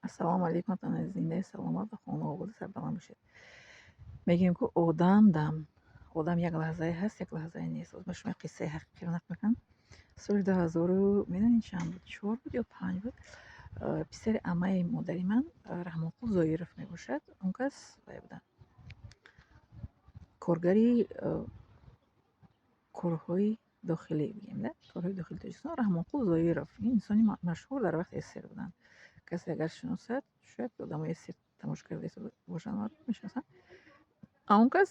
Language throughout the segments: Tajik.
Ассалому алейкум зиндаи саломат ва хонавода сарбаланд бошед. Мегӯем ки одам як лаҳзае ҳаст, як лаҳзае нест. Ба шумо қиссаи ҳақиқӣ нақл мекунам. Соли 2000 медонед чанд буд, 4 буд ё 5 буд. Писари аммаи модари ман Раҳмонқул Зоиров мебошад. Он кас коргари корҳои дохилӣ бигем да, корҳои дохилии Тоҷикистон. Раҳмонқул Зоиров ин инсони машҳур дар вақти СССР буданд. Касе агар шиносад, шояд одамои СССР тамошо карда бошанд, мардум мешиносанд. Он кас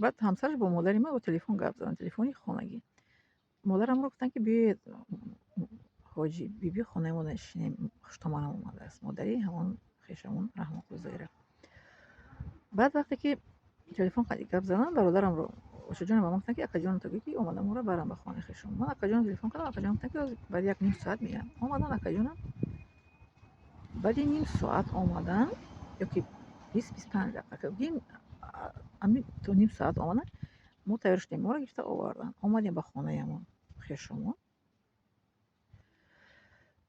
баъд ҳамсараш бо модари ман бо телефон гап заданд, телефони хонагӣ. Модарамро гуфтанд ки биёед ҳоҷи биби хонаи мо нашинем, хуштомадам омадааст. Модари ҳамон хешамон Раҳмонқул Зоиров. баъд вақте ки телефон гап заданд, бародарамро Ошоҷонам ба ман гуфтанд ки акаҷонатро гӯй ки омадам ора барам ба хонаи хешамон. Ман акаҷонам телефон кардам, акаҷонам гуфтанд ки баъди як ним соат меям. Омаданд акаҷонам, баъди ним соат омаданд ёки 20-25 дақиқа гӯем, ҳамин то ним соат омаданд. Мо тайёр шудем, моро гирифта оварданд. Омадем ба хонаямон хешамон.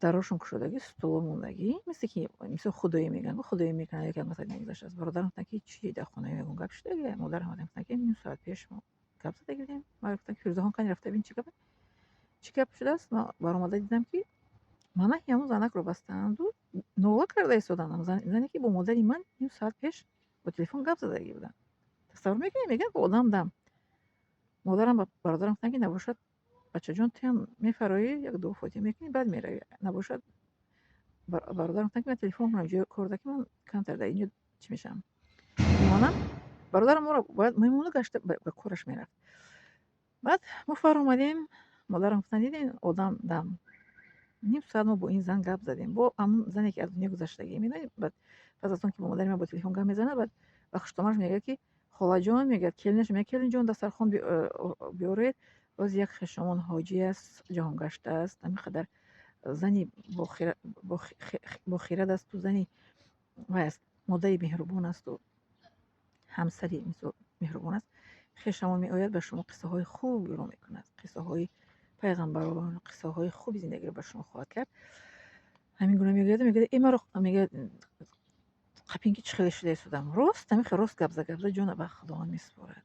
дарошон кушодагӣ, стуло мондагӣ, мисли ки мисол худоӣ мегӯянд, худоӣ мекунанд, як масъала нагузаштааст. Бародарам гуфтанд ки чӣ дар хонаи ягон гап шудагӣ? Модарам гуфтанд ки ним соат пеш мо гап задагӣ будем. Ман гуфтам ки Фирӯзахон кани рафта бин чӣ гап шудааст. Ман баромада дидам ки манаҳи ҳамон занакро бастаанду нола карда истоданд. Зане ки бо модари ман ним соат пеш бо телефон гап задагӣ буданд. тасаввур мекунед, мегӯянд ки одам дам. Модарам ба бародарам гуфтанд ки набошад бачаҷон туям мефароӣ, як ду фотиҳа мекунӣ, баъд меравӣ. Набошад бародарам гуфтанд ки ман телефон кунам, ҷои кор да ки ман камтар дар инҷо чӣ мешавам мемонам. Бародарам моро бояд мемона гашта ба кораш мерафт. баъд мо фаромадем, модарам гуфтанд дидем одам дам. Ним соат мо бо ин зан гап задем, бо ҳамон зане ки аз дунё гузаштагӣ. Медонед, баъд пас аз он ки бо модари ман бо телефон гап мезанад, баъд ба хуштомадаш мегӯяд ки холаҷон, мегӯяд келинаш, мегӯяд келинҷон дастархон биёред. боз як хешамон ҳоҷӣ аст, ҷаҳонгашта аст, ҳамин қадар зани бохират асту зани вай аст, модари меҳрубон асту ҳамсари мисол меҳрубон аст. хешамон меояд ба шумо қиссаҳои хуб биён мекунад, қиссаҳои пайғамбарон, қиссаҳои хуби зиндагиро ба шумо хоҳад кард. ҳамин гуна мегӯяду мегӯяд маро мегӯяд қапин ки чӣ хеле шуда истодам. Рост ҳамин хел рост гап зада ҷона ба худованд месупорад.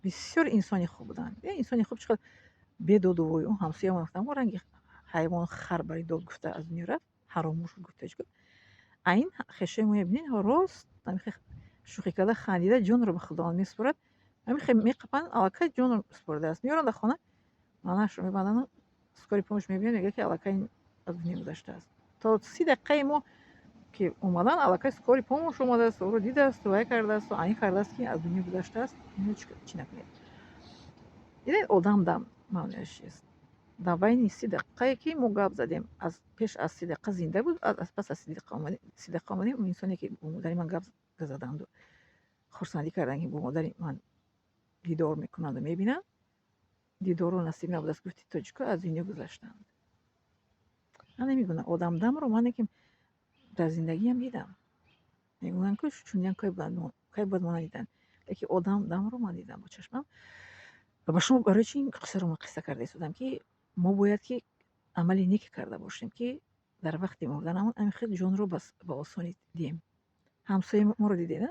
бисёр инсони хуб буданд. Инсони хуб чӣ хел бедодувоӣ. Он ҳамсоямон гуфтам мо ранги ҳайвон хар барои дод гуфта аз дунё рафт, ҳаромуш гуфтаҷ. ин хешаи мо бинед рост ҳамин хел шӯхӣ карда хандида ҷонро ба худованд месупорад. ҳамин хел меқапанд, аллакай ҷонро супордааст. меоранд дар хона, манаашро мебанданд, скори помощ мебиён, мегӯяд ки аллакай аз дунё гузаштааст. То 30 дақиқаи мо ки омаданд, аллакай скори помощ омадааст, оро дидаасту, вай кардаасту, айн кардааст ки аз дунё гузаштааст. ино чӣ накунед. дидед одам дам маънояш чист? дар байни 30 дақиқае ки мо гап задем, аз пеш аз 30 дақиқа зинда буд, пас аз 30 дақиқа омадем, инсоне ки бо модари ман гап заданду хурсандӣ карданд ки бо модари ман дидор мекунанду мебинанд, дидорро насиб набудааст. гуфти тоҷико аз дунё гузаштанд. ман намедонам одамдамро ман яким дар зиндагиам дидам. мегӯянд ки чуниян кай буд мо надиданд, лекин одамдамро ман дидам бо чашмам. ва ба шумо барои чӣ ин қиссаро ман қисса карда истодам, ки мо бояд ки амали неке карда бошем, ки дар вақти мурданамон ҳамин хел ҷонро ба осонӣ диҳем. ҳамсояи моро дидед,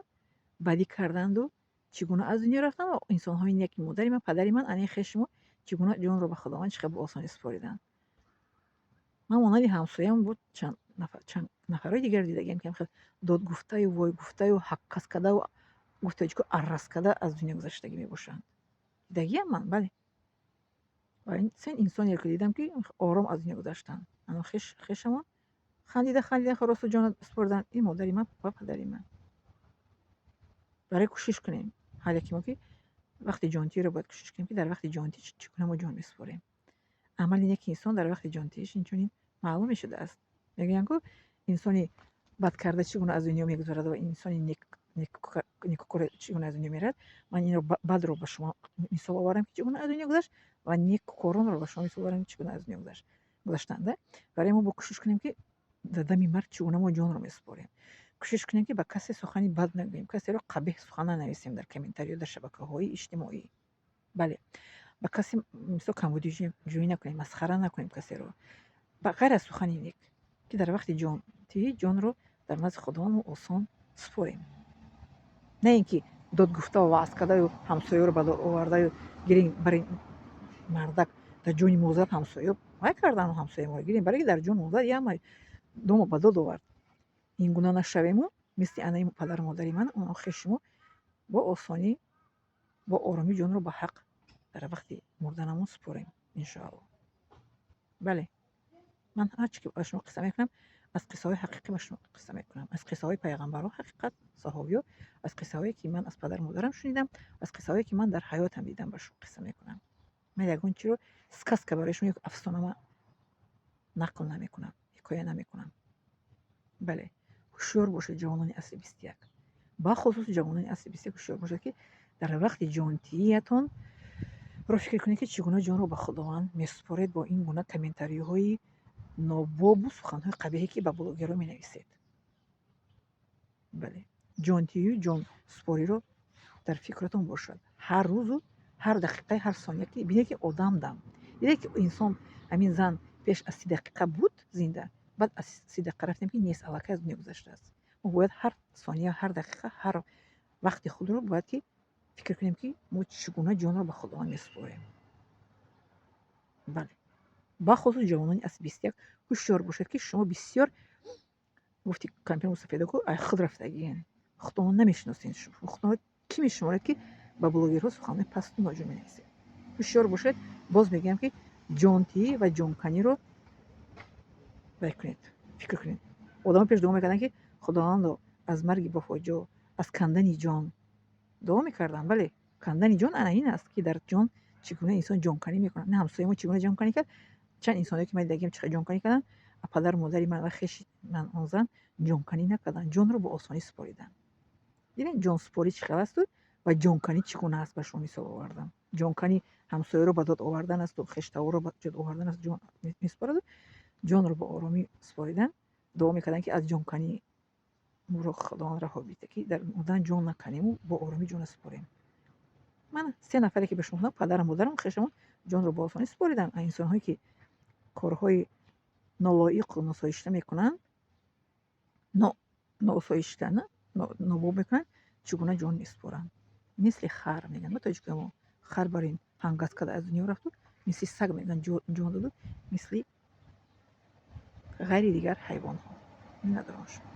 бадӣ карданду чӣ гуна аз дунё рафтанд ва инсонҳои неки модари ман, падари ман, ани хеши мо чӣ гуна ҷонро ба худованд чӣ хел бо осонӣ супориданд. ман монанди ҳамсоям буд чанд нафарои дигар дидагиам, ки ҳамин хел дод гуфтаю, вой гуфтаю, ҳаккас кардау, гуфтаҷико аррас карда аз дунё гузаштагӣ мебошанд. дидагиам ман, бале. ва ин сен инсонеро ки дидам, ки ором аз дунё гузаштанд. анон хешамон хандида росту ҷона супорданд. ин модари ман ва падари ман. барои кӯшиш кунем ҳар яки мо ки вақти ҷонтиро бояд кӯшиш кунем, ки дар вақти ҷонтӣ чӣ гуна мо ҷон месупорем. амали неки инсон дар вақти ҷонтииш инчунин маълум мешудааст. мегӯянд ки инсони бадкарда чӣ гуна аз дунё мегузарад ва инсони некукор чӣ гуна аз дунё меравад. ман инро бадро ба шумо мисол овардам, ки чӣ гуна аз дунё гузашт, ва некукоронро ба шумо мисол овардам, ки чӣ гуна аз дунё гузаштанд. Барои мо бо кӯшиш кунем, ки дар дами марг чӣ гуна мо ҷонро месупорем. кӯшиш кунем, ки ба касе сухани бад нагӯем, касеро қабеҳ сухан нанависем дар комментариё, дар шабакаҳои иҷтимоӣ. бале, ба касе мисол камбудиҷӯӣ накунем, масхара накунем касеро. ба ғайр аз сухани нек, ки дар вақти ҷонтӣ ҷонро дар назди худованд мо осон супорем. Не ин ки дод гуфта ва ваъз кардаю ҳамсояро ба дод овардаю гирем барин мардак дар ҷони мозад ҳамсоя вай кардану ҳамсояи моро гирем барои ки дар ҷони мозад яма домо ба дод овард. Ин гуна нашавему мисли анаи падару модари ман оно хеши мо бо осонӣ бо оромӣ ҷонро ба ҳақ дар вақти мурданамон супорем иншоалло. бале ман ҳар чӣ ки ба шумо қисса мекунам аз қиссаҳои ҳақиқӣ ба шумо қисса мекунам, аз қиссаҳои пайғамбарҳо ҳақиқат саҳобиё, аз қиссаҳое ки ман аз падару модарам шунидам, аз қиссаҳое ки ман дар ҳаётам дидам ба шумо қисса мекунам. ман ягон чизро сказка барои шумо як афсонама нақл намекунам, ҳикоя намекунам. бале ҳушёр бошед ҷавонони асри 21, бахусус ҷавонони асри 21 ҳушёр бошед ки дар вақти ҷонтииятон ро фикр кунед ки чӣ гуна ҷонро ба худованд месупоред бо ин гуна комментариҳои нобобу суханҳои қабеҳе ки ба блогерҳо менависед. бале ҷонтию ҷонсупориро дар фикратон бошад. ҳар рӯзу ҳар дақиқаи ҳар сония ки бинед ки одам дам дидед ки инсон ҳамин зан пеш аз 30 дақиқа буд зинда, баъд аз 30 дақиқа рафтем ки нест, аллакай аз дуниё гузаштааст. мо бояд ҳар сония ҳар дақиқа ҳар вақти худро бояд ки фикр кунем ки мо чӣ гуна ҷонро ба худованд месупорем. бале бахусус ҷавонони асри 21 ҳушёр бошед ки шумо бисёр гуфти кампир мусафедаку ай худ рафтагиен худованд намешиносед. худованд кӣ мешуморед ки ба блогерҳо суханҳои пасту ноҷо менависед. ҳушёр бошед. Боз мегӯям ки ҷонтӣ ва ҷонканиро вай кунед, фикр кунед. одамо пеш дуо мекарданд ки худовандо аз марги бафоҷо, аз кандани ҷон дуо мекарданд. бале кандани ҷон ана ин аст ки дар ҷон чӣ гуна инсон ҷонканӣ мекунад. не ҳамсояи мо чӣ гуна ҷонканӣ кард. чанд инсоне ки ман дидагиам чӣ қадр ҷонканӣ карданд. падару модари ман ва хеши ман он зан ҷонканӣ накарданд, ҷонро бо осонӣ супориданд. бинед ҷонсупорӣ чӣ хел асту ва ҷонканӣ чӣ гуна аст. ба шумо мисол овардам. ҷонканӣ ҳамсояро ба дод овардан асту, хештаворо ба ҷод овардан аст. ҷон месупораду ҷонро бо оромӣ супоридан. дуо мекарданд ки аз ҷонканӣ моро худованд раҳо бида ки дар мурдан ҷон наканему бо оромӣ ҷонро супорем. ман 3 нафаре ки ба шумо гуфтам падару модарам хешамон ҷонро бо осонӣ супориданд. инсонҳое ки корҳои нолоиқу носоишта мекунанд, ноосоишта нобоб мекунанд, чӣ гуна ҷон месупоранд. мисли хар мегӯянд. ма тоҷикои мо хар барин ҳангаз карда аз дуниё рафту, мисли саг мегӯянд ҷон доду, мисли ғайри дигар ҳайвонҳо. миннатдорам шумо.